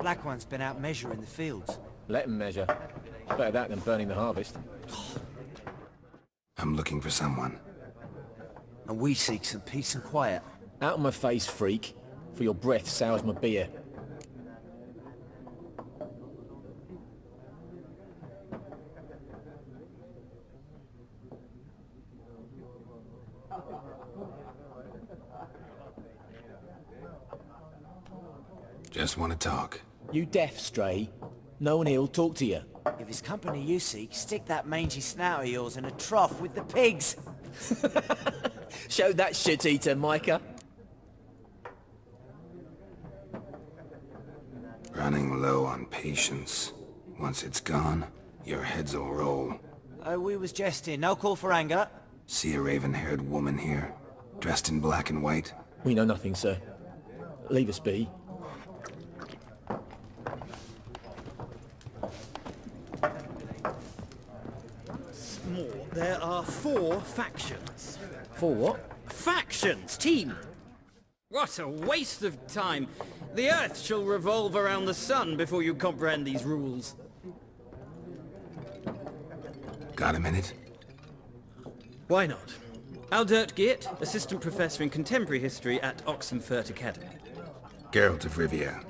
Black One's been out measuring the fields. Let him measure. Better that than burning the harvest. I'm looking for someone. And we seek some peace and quiet. Out of my face, freak. For your breath sours my beer. Just want to talk. You deaf, stray? No one here'll talk to you. If it's company you seek, stick that mangy snout of yours in a trough with the pigs. Show that shit-eater, Micah. Running low on patience. Once it's gone, your heads will roll. Oh, we was jesting. No call for anger. See a raven-haired woman here, dressed in black and white? We know nothing, sir. Leave us be. More. There are 4 factions. For what? Factions, team! What a waste of time. The Earth shall revolve around the sun before you comprehend these rules. Got a minute? Why not? Aldert Geert, Assistant Professor in Contemporary History at Oxenfurt Academy. Geralt of Rivia,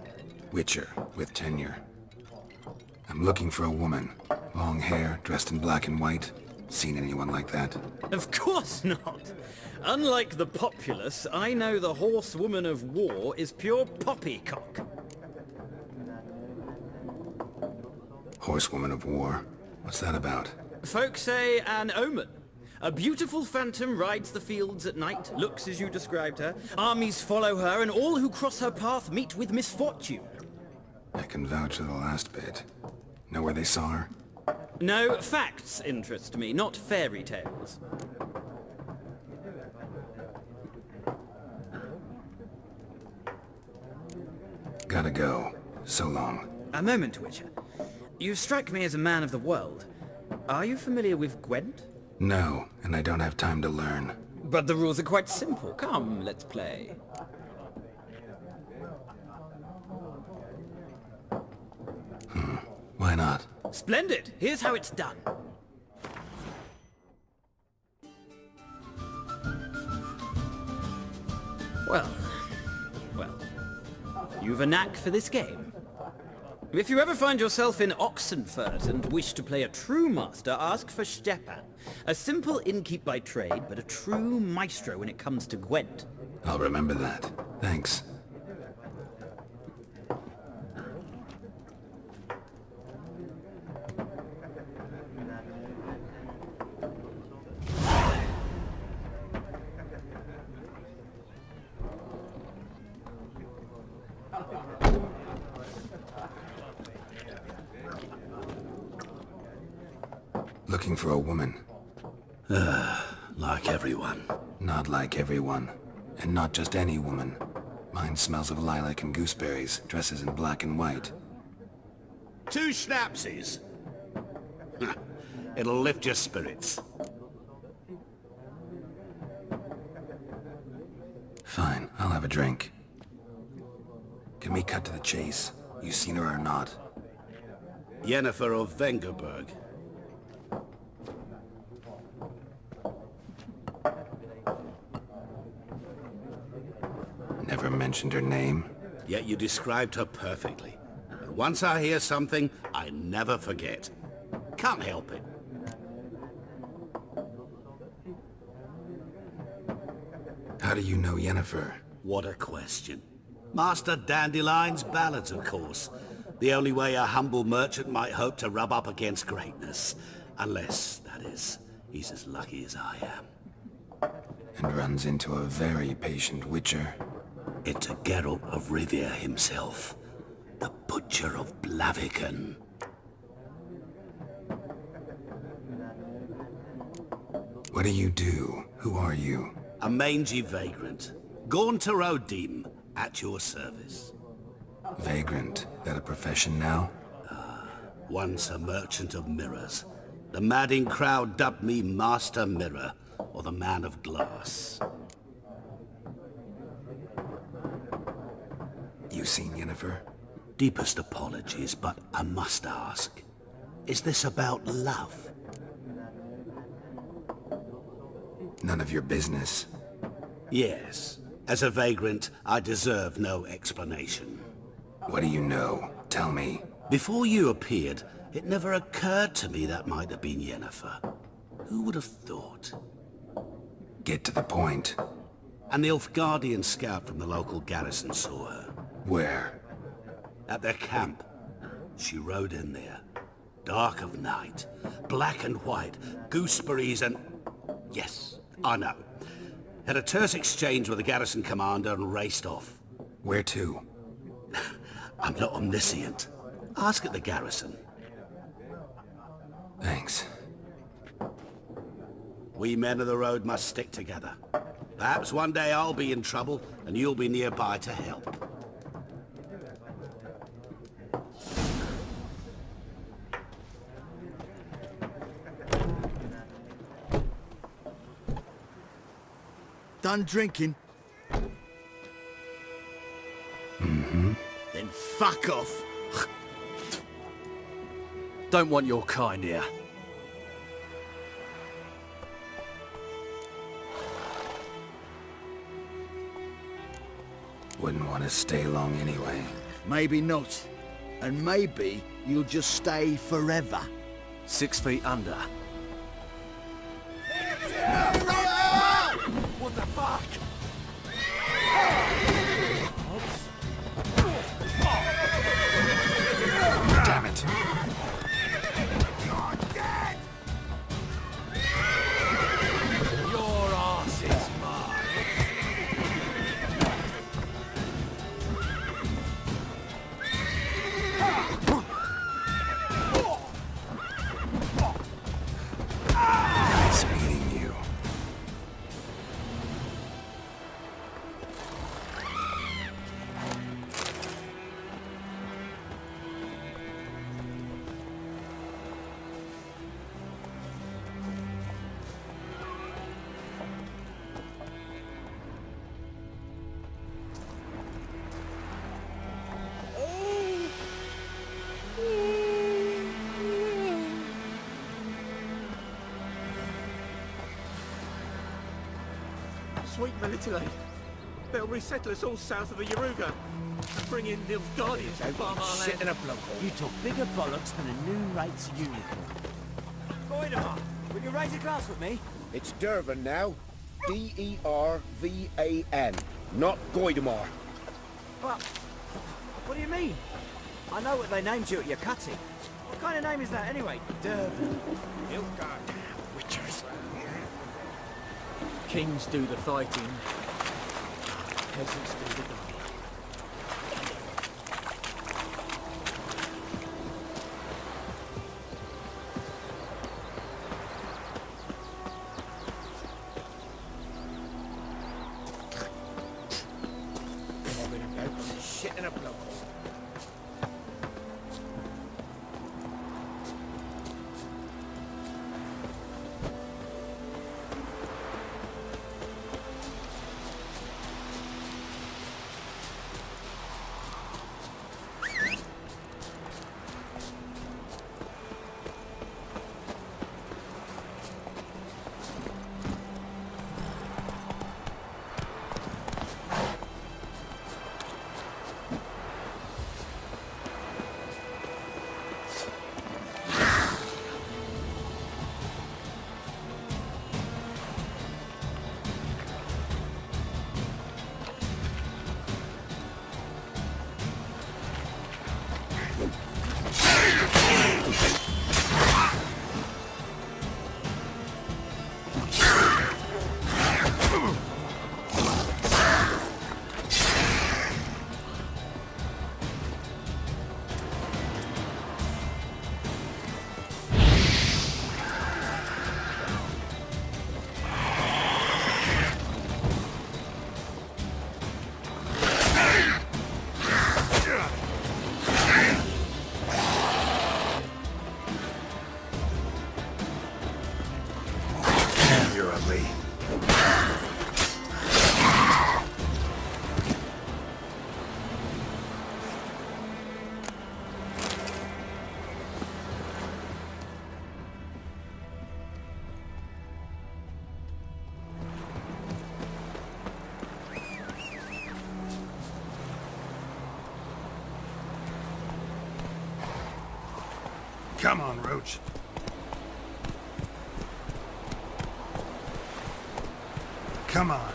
Witcher, with tenure. I'm looking for a woman. Long hair, dressed in black and white. Seen anyone like that? Of course not! Unlike the populace, I know the horsewoman of war is pure poppycock. Horsewoman of war? What's that about? Folk say an omen. A beautiful phantom rides the fields at night, looks as you described her. Armies follow her, and all who cross her path meet with misfortune. I can vouch for the last bit. Know where they saw her? No, facts interest me, not fairy tales. Gotta go. So long. A moment, Witcher. You strike me as a man of the world. Are you familiar with Gwent? No, and I don't have time to learn. But the rules are quite simple. Come, let's play. Why not? Splendid! Here's how it's done. Well. You've a knack for this game. If you ever find yourself in Oxenfurt and wish to play a true master, ask for Stepan. A simple innkeep by trade, but a true maestro when it comes to Gwent. I'll remember that. Thanks. Looking for a woman. Like everyone. Not like everyone. And not just any woman. Mine smells of lilac and gooseberries, dresses in black and white. 2 schnapsies. It'll lift your spirits. Fine, I'll have a drink. Can we cut to the chase? You seen her or not? Yennefer of Vengerberg. Never mentioned her name. Yet you described her perfectly. And once I hear something, I never forget. Can't help it. How do you know Yennefer? What a question. Master Dandelion's ballads, of course. The only way a humble merchant might hope to rub up against greatness. Unless, that is, he's as lucky as I am. And runs into a very patient witcher. It's a Geralt of Rivia himself. The Butcher of Blaviken. What do you do? Who are you? A mangy vagrant. Gaunter Odim, at your service. Vagrant. That a profession now? Once a merchant of mirrors. The madding crowd dubbed me Master Mirror, or the Man of Glass. You seen Yennefer? Deepest apologies, but I must ask. Is this about love? None of your business. Yes. As a vagrant, I deserve no explanation. What do you know? Tell me. Before you appeared, it never occurred to me that might have been Yennefer. Who would have thought? Get to the point. An Nilfgaardian scout from the local garrison saw her. Where? At their camp. She rode in there. Dark of night. Black and white. Gooseberries and... Yes, I know. Had a terse exchange with the garrison commander and raced off. Where to? I'm not omniscient. Ask at the garrison. Thanks. We men of the road must stick together. Perhaps one day I'll be in trouble and you'll be nearby to help. Done drinking? Mm-hmm. Then fuck off. Don't want your kind here. Wouldn't want to stay long anyway. Maybe not. And maybe you'll just stay forever. 6 feet under. What the fuck? Damn it. Your arse is mine. Nice meeting you. Sweet Melitele. They'll resettle us all south of the Yaruga and bring in Nilfgaardians to farm our land. Shit in a blowhole. You talk bigger bollocks than a new rate's unicorn. Goidemar, will you raise a glass with me? It's Dervan now. D-E-R-V-A-N. Not Goidemar. What do you mean? I know what they named you at your cutting. What kind of name is that anyway? Dervan. Nilfgaard. Witchers. Kings do the fighting. Peasants do the dying. Shit in a blowhole. Come on, Roach. Come on.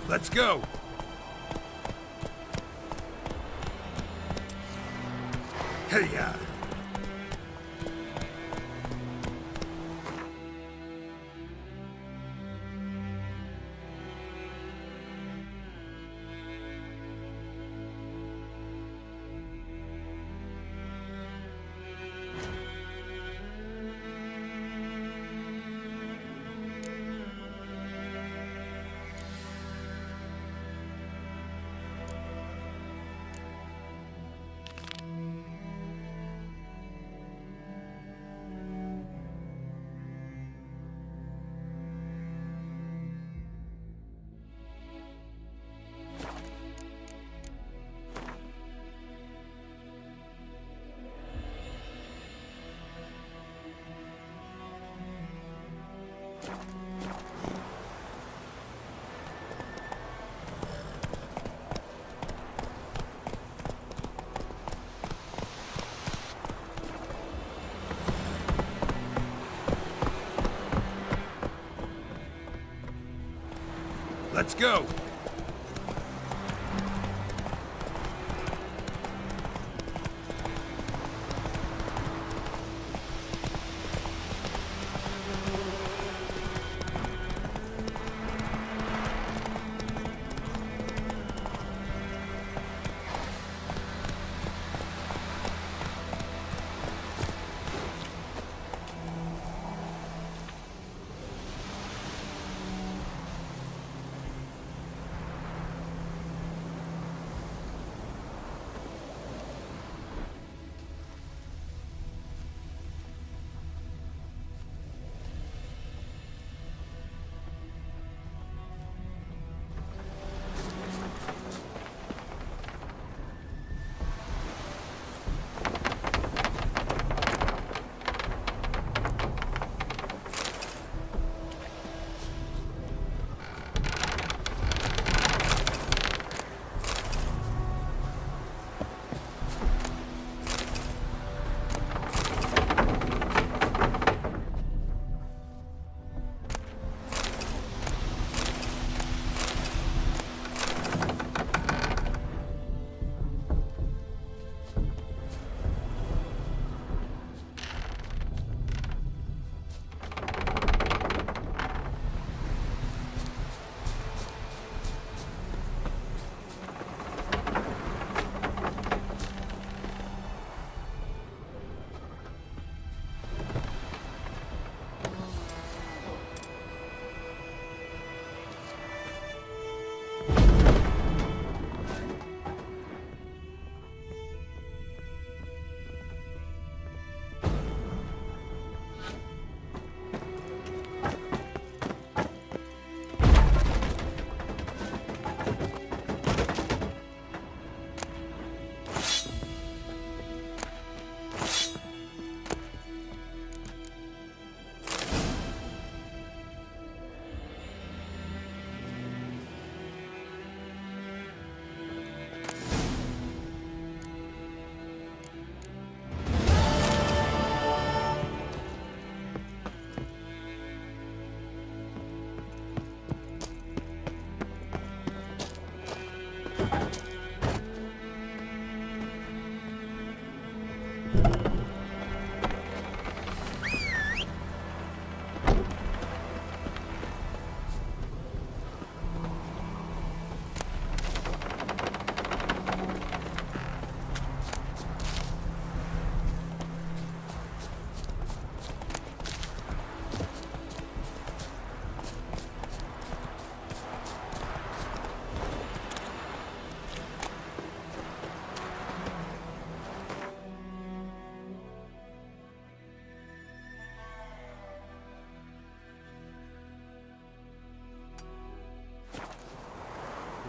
Let's go! Hey-ya! Let's go!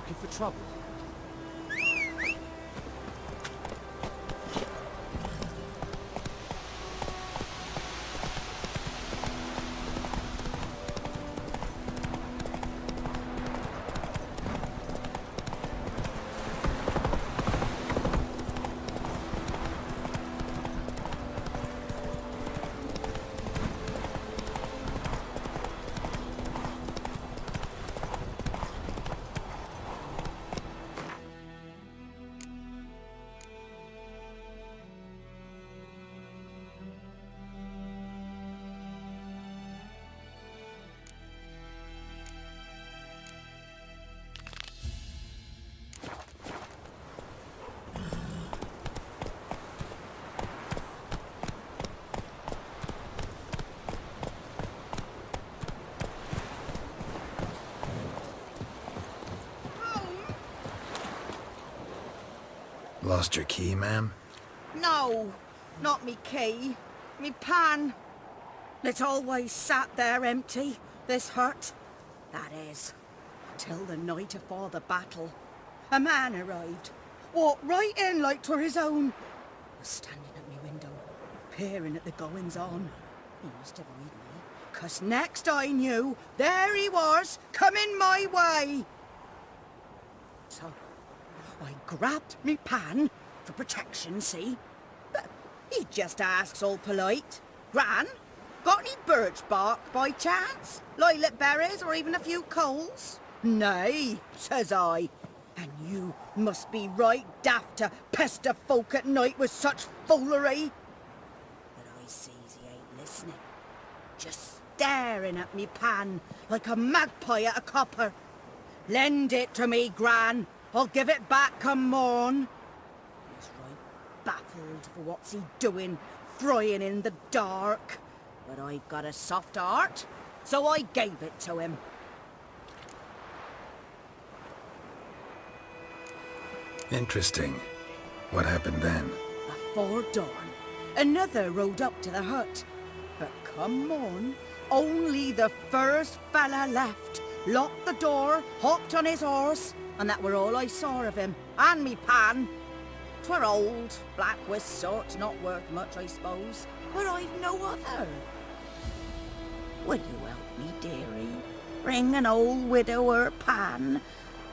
looking for trouble? Lost your key, ma'am? No, not me key. Me pan. It's always sat there empty, this hut. That is, till the night afore the battle. A man arrived, walked right in like 'twere his own. Was standing at me window, peering at the goings-on. He must have read me, 'cause next I knew, there he was, coming my way. So I grabbed me pan for protection, see? But he just asks all polite. Gran, got any birch bark by chance? Lilac berries or even a few coals? Nay, says I. And you must be right daft to pester folk at night with such foolery. But I sees he ain't listening. Just staring at me pan like a magpie at a copper. Lend it to me, Gran. I'll give it back come morn. He's right baffled for what's he doing, frying in the dark. But I've got a soft heart, so I gave it to him. Interesting. What happened then? Before dawn, another rode up to the hut. But come morn, only the first fella left. Locked the door, hopped on his horse, and that were all I saw of him, and me pan. 'Twere old, black-wist sort, not worth much, I suppose, but I've no other. Will you help me, dearie? Bring an old widower pan.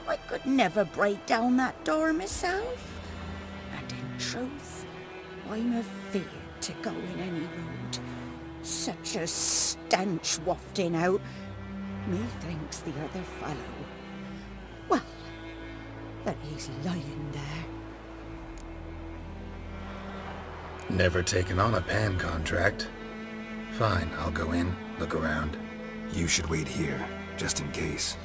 I could never break down that door myself. And in truth, I'm afeard to go in any road. Such a stench wafting out. Methinks the other fellow, well, that he's lying there. Never taken on a pan contract. Fine, I'll go in, look around. You should wait here, just in case.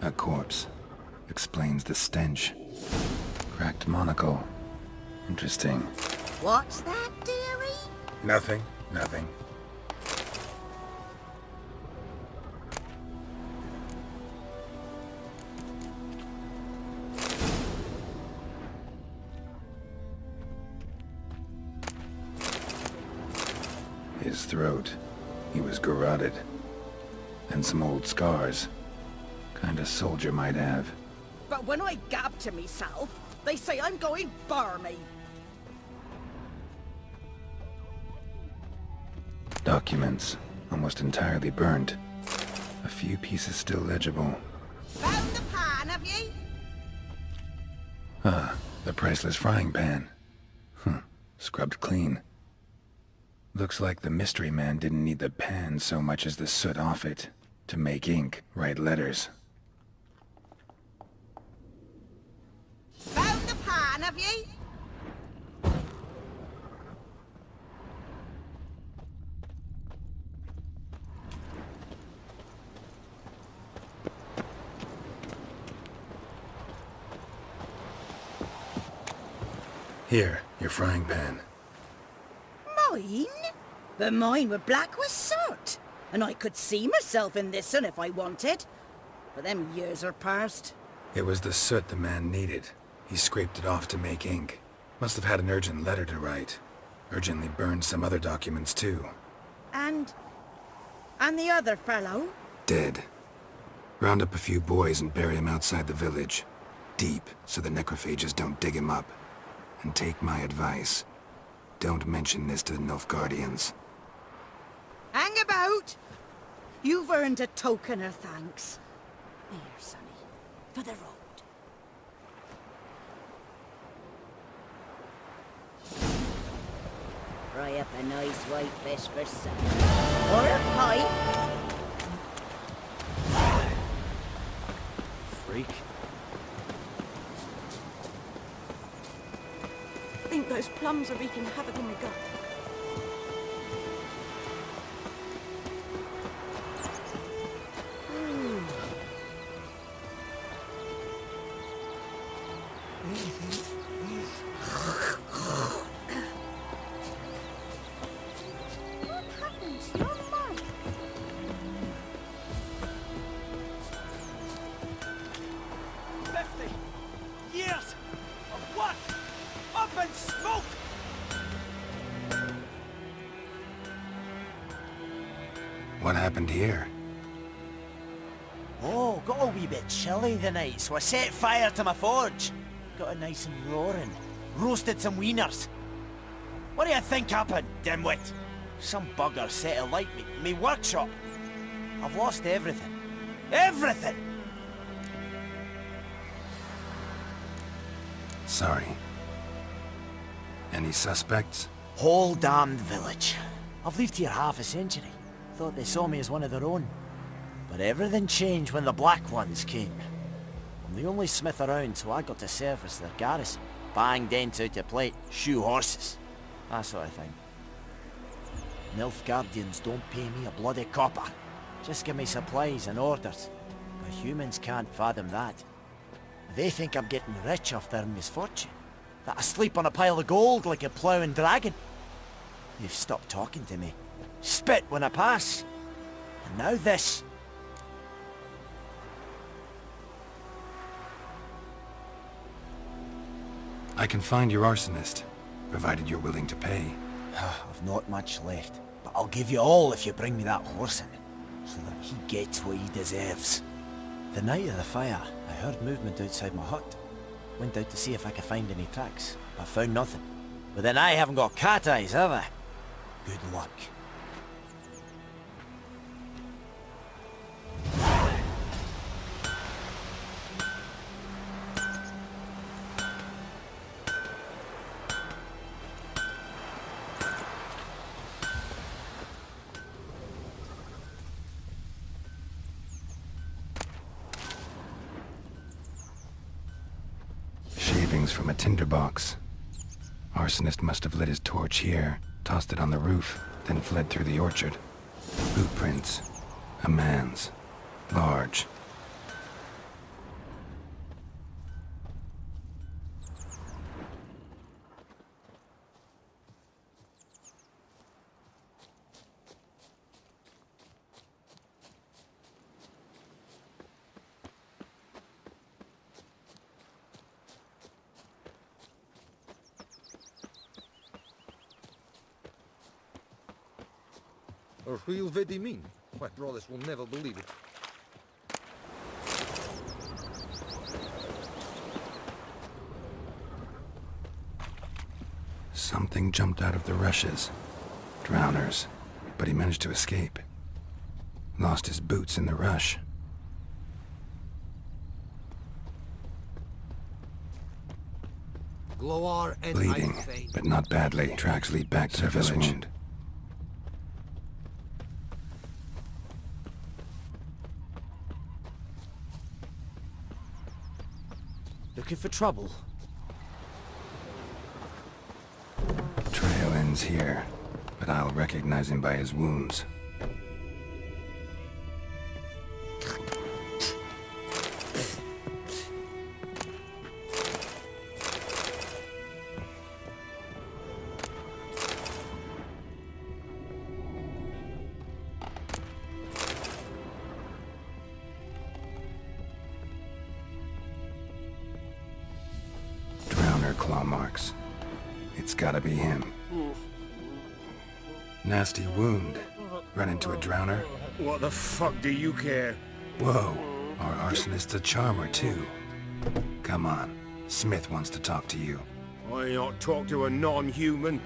A corpse. Explains the stench. Cracked monocle. Interesting. What's that, dearie? Nothing. His throat. He was garroted. And some old scars. Kind of soldier might have. But when I gab to myself, they say I'm going barmy. Documents. Almost entirely burnt. A few pieces still legible. Found the pan, have ye? Ah, the priceless frying pan. Scrubbed clean. Looks like the mystery man didn't need the pan so much as the soot off it. To make ink, write letters. Found the pan, have ye? Here, your frying pan. Mine? But mine were black with soot. And I could see myself in this one if I wanted. But them years are past. It was the soot the man needed. He scraped it off to make ink. Must have had an urgent letter to write. Urgently burned some other documents too. And the other fellow? Dead. Round up a few boys and bury him outside the village. Deep, so the necrophages don't dig him up. And take my advice. Don't mention this to the Nilfgaardians. Hang about! You've earned a token of thanks. Here, sonny, for the road. Fry up a nice white fish for supper. Or a pie. Freak. I think those plums are wreaking havoc in the gut. What happened to your mouth? 50 years of work up in smoke! What happened here? Oh, got a wee bit chilly the night, so I set fire to my forge. Got it nice and roaring. Roasted some wieners. What do you think happened, dimwit? Some bugger set alight me workshop. I've lost everything. Everything! Sorry. Any suspects? Whole damned village. I've lived here half a century. Thought they saw me as one of their own. But everything changed when the Black Ones came. I'm the only smith around, so I got to service their garrison. Bang dents out of plate, shoe horses. That sort of thing. Nilfgaardians don't pay me a bloody copper. Just give me supplies and orders. But humans can't fathom that. They think I'm getting rich off their misfortune. That I sleep on a pile of gold like a ploughing dragon. They've stopped talking to me. Spit when I pass. And now this. I can find your arsonist, provided you're willing to pay. I've not much left, but I'll give you all if you bring me that horse in, so that he gets what he deserves. The night of the fire, I heard movement outside my hut. Went out to see if I could find any tracks, but found nothing. But then I haven't got cat eyes, have I? Good luck. Shavings from a tinderbox. Arsonist must have lit his torch here, tossed it on the roof, then fled through the orchard. Boot prints. A man's. Large. Or who'll vedi mean? My brothers will never believe it. Something jumped out of the rushes. Drowners. But he managed to escape. Lost his boots in the rush. Gloar and Bleeding, but not badly. Tracks lead back to the village. Wound. Looking for trouble? Trail ends here, but I'll recognize him by his wounds. It's gotta be him. Nasty wound. Run into a drowner? What the fuck do you care? Whoa, our arsonist's a charmer too. Come on, Smith wants to talk to you. I ain't not talk to a non-human.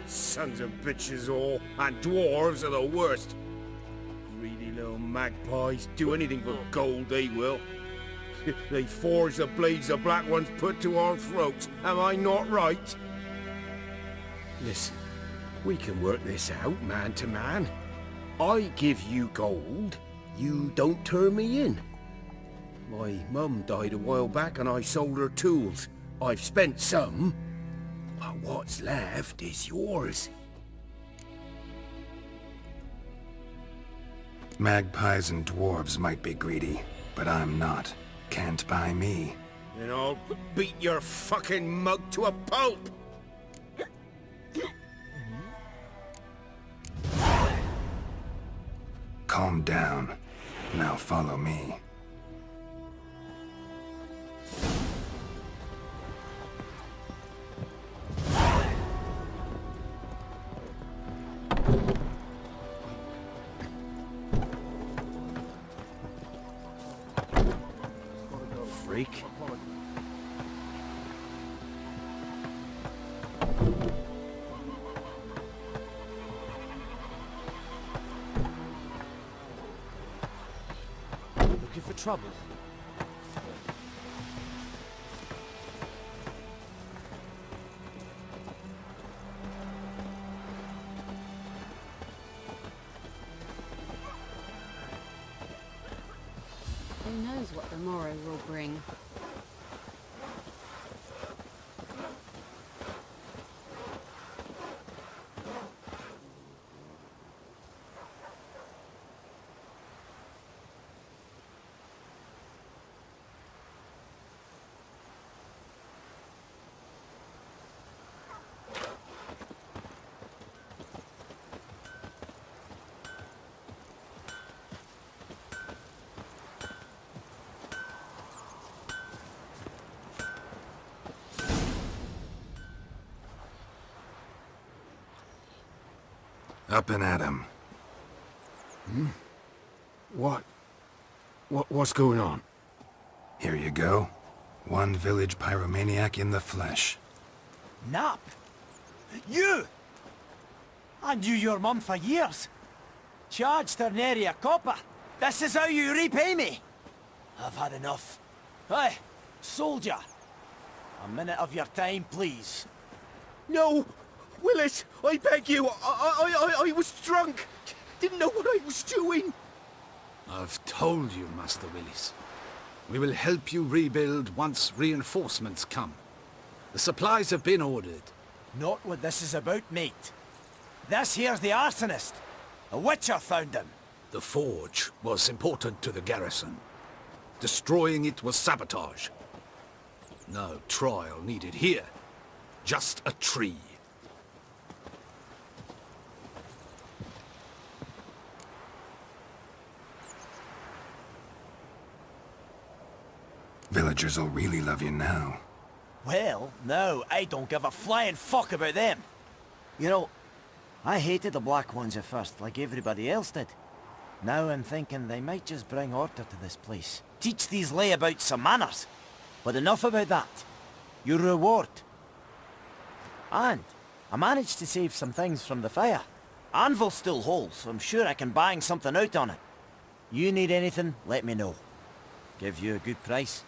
Sons of bitches all, and dwarves are the worst. Greedy little magpies, do anything for gold they will. They forge the blades the black ones put to our throats, am I not right? Listen, we can work this out man to man. I give you gold, you don't turn me in. My mum died a while back and I sold her tools. I've spent some, but what's left is yours. Magpies and dwarves might be greedy, but I'm not. Can't buy me. Then I'll beat your fucking mug to a pulp! Calm down. Now follow me. Freak. Looking for trouble? Who knows what the morrow will bring? Up and at him. What's going on? Here you go. One village pyromaniac in the flesh. Nap? You! I knew your mum for years. Charged her nary a copper. This is how you repay me. I've had enough. Hey, soldier. A minute of your time, please. No! Willis, I beg you, I was drunk. Didn't know what I was doing. I've told you, Master Willis. We will help you rebuild once reinforcements come. The supplies have been ordered. Not what this is about, mate. This here's the arsonist. A witcher found him. The forge was important to the garrison. Destroying it was sabotage. No trial needed here. Just a tree. Villagers will really love you now. Well, no, I don't give a flying fuck about them. You know, I hated the Black Ones at first, like everybody else did. Now I'm thinking they might just bring order to this place. Teach these layabouts some manners. But enough about that. Your reward. And I managed to save some things from the fire. Anvil's still whole, so I'm sure I can bang something out on it. You need anything, let me know. Give you a good price.